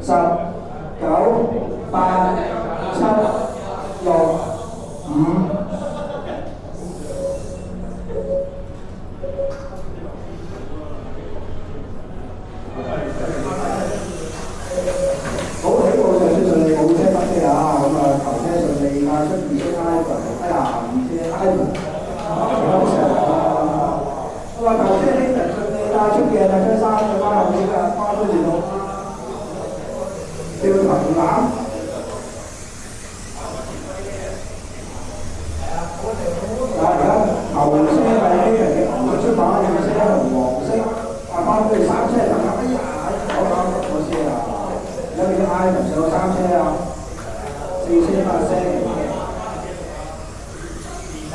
十、九、八、七、六、五。好，起步上算順利，冇車翻車啊！咁啊，頭車順利啊，出二車 Ivan，哎呀，二車 Ivan，好成啊！咁啊，頭車呢人順利帶出嘅就車衫嘅翻後面嘅花都連到掉頭攬。而家頭車係呢人嘅紅出馬，二車紅黃色，啊翻對三車就哎呀，我啱嗰車啊！有冇 Ivan 上三車啊？四車八聲，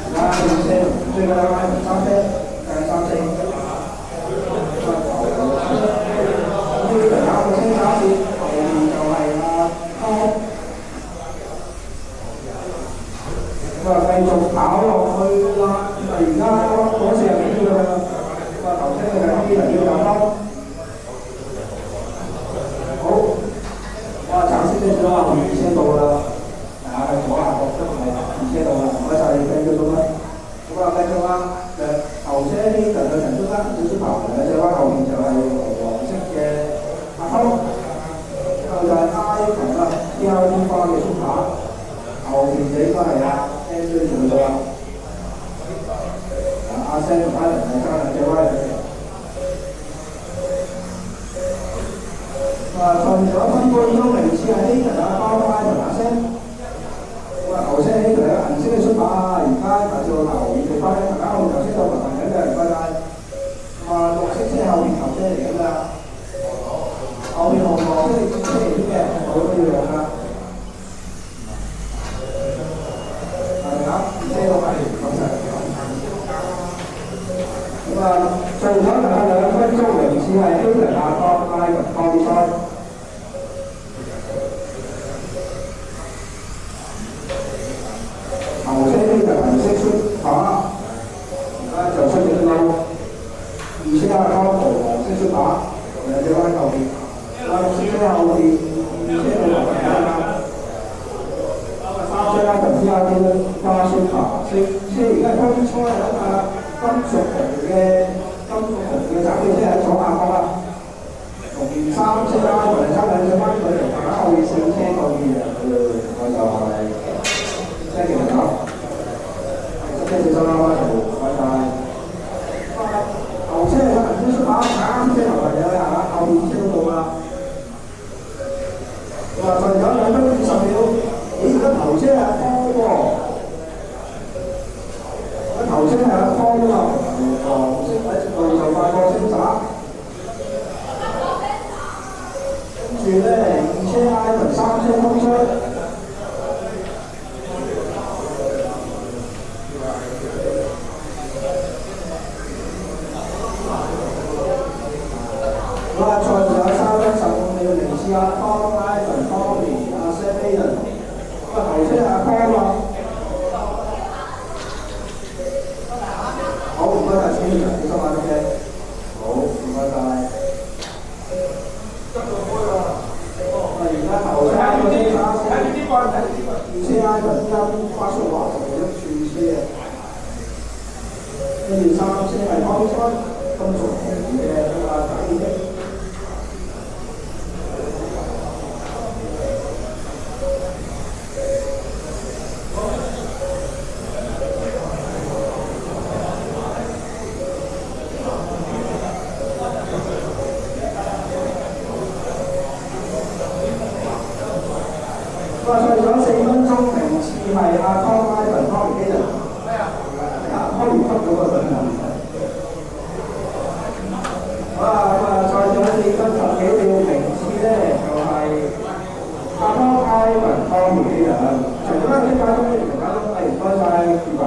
而家四車最後有 Ivan 三車，三車。呢個有個車打線，後面就係湯。咁啊，繼續跑落去啦！咁啊，而家嗰時係幾秒㗎？咁啊，頭車嘅係呢嚟要打湯。哇！橙色嘅咗啊，二車到啦，啊左下角都係二車到啦，唔該晒你繼續啦。咁啊，繼續啦，頭車呢就係陳中啦，少少頭嘅隻彎後面就係黃色嘅阿湯，之後就係 Ivan 啦，挑天花嘅出馬，後面就應該係阿 Sam 追住佢啦。阿 Sam 同 Ivan 係爭兩隻彎嘅。順咗分半鐘，名次係 Hayden 啊，包翻同阿 Sam。咁啊，頭車 Hayden 係銀色嘅出馬，而家排到後面地翻咧，大家後面頭先就問緊嘅，唔該晒。咁啊，綠色車後面頭車嚟㗎嘛，後面紅黃色車嚟嘅，好多樣㗎。係啊，車到係咁滯。咁啊，做咗大概2分鐘，名次係 Hayden 啊，包翻同包啲賽。頭車呢就銀色出馬，而家就出咗路。二車阿湯紅黃色出馬，兩隻彎後邊。綠色車後邊，二車到頭啦。三車阿陳之阿啲花色白色車，而家係分賽啊！金屬紅嘅斬車喺左下角啦。同三車阿雲差兩隻彎佢，大家後面四車後面我就係。車嘅人啊，車小心啦，拜拜。頭車係銀色出馬，橙色頭嚟嘅嚇，後面車都到啦。話仲有2分20秒，咦？而家頭車係阿湯喎，頭車係阿湯㗎嘛，黃色喺直路就快過星打。跟住咧，二車 Ivan 三車通出。好啦，再仲有3分15秒，名次阿湯 Ivan Tommy 阿 Sam Hayden， 咁啊頭車阿湯啊，好唔該晒主持人，小心下嘅，好唔該晒。而家頭車個車揸車，二車 Ivan 因花叔華就1串車，跟住3車係湯川，金屬紅嘅打熱的。賽咗4分鐘，名次係阿湯 Ivan Tommy Hayden， Tommy 吸咗個兩人。好啦，咁啊賽咗4分10幾秒，名次咧就係阿湯 Ivan Tommy Hayden。除咗呢架中呢條架中，唔該晒傑爸。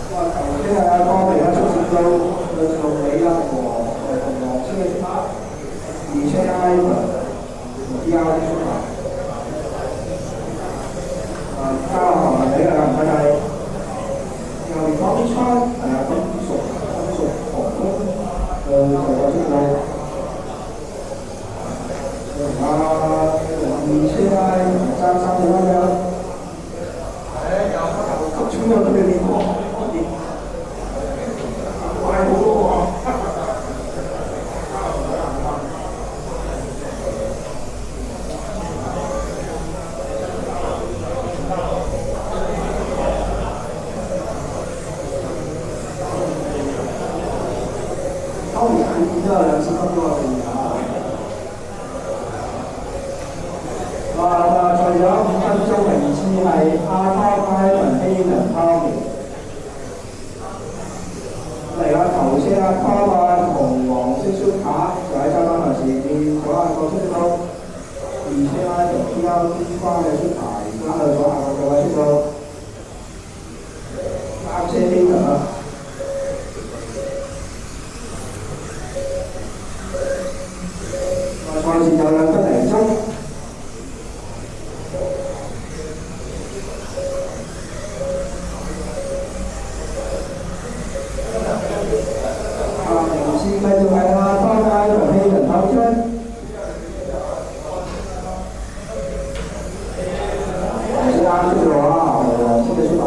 咁啊頭先係阿Tommy啦，出線到6尾啦，黃色嘅出馬，二車 Ivan。依家啲出馬，交行埋俾啦，唔該晒。後面講啲槍，金屬紅就有出路。30分鐘。咁衝到佢哋練過，快好多喎！當然呢個20分鐘嘅練習。除咗5分鐘，名次係阿湯埃文希倫湯米。嚟個頭車阿湯啊同黃色蘇卡就喺周班台前面，左下角出到2車拉同 P.R. 邊關嘅出牌，翻到左下角就位出到3車希倫啊。賽事有2分零鐘。繼續係阿湯埃文希倫頭出，係啱出咗啊！黃色嘅出馬。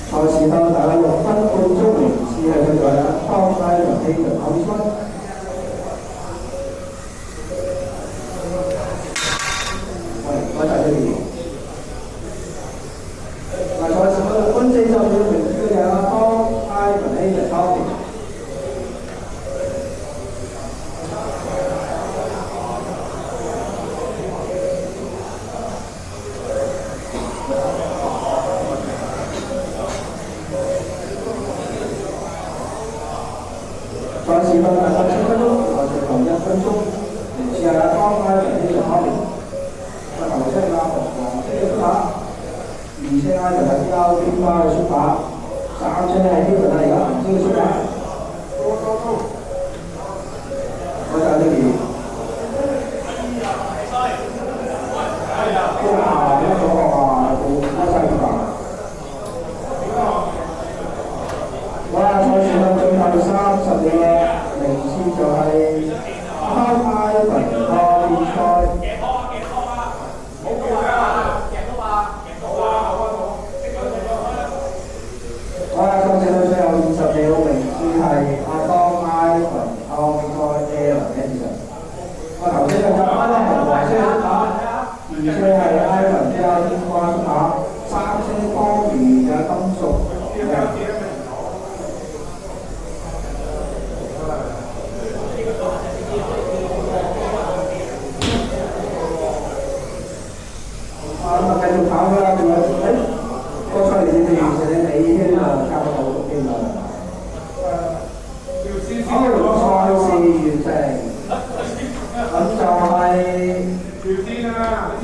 賽事到大概6分半鐘，名次係佢在阿湯埃文希倫頭出。40秒名次嘅阿湯埃文希倫湯米。賽事到大概7分鐘，最後1分鐘，名次係阿湯埃文希倫湯米。頭車阿黃色嘅出馬。2車拉就係 P.R. 邊關嘅出馬，3車係希倫啊，而家紅色嘅出馬。我就係呢邊。哇！一個好犀利㗎！哇！賽事到最後30秒，名次就係湯埃文比賽。20秒，名次係阿湯埃文比賽 L 嘅其實。我頭先就入翻咧係黃車出馬，2車係埃文P.R. 邊關出馬，3車方面嘅金屬。繼續跑啦，仲有個賽年你完成你尾添啊，交到添啊！好，賽事完成，咁就係條線啊，1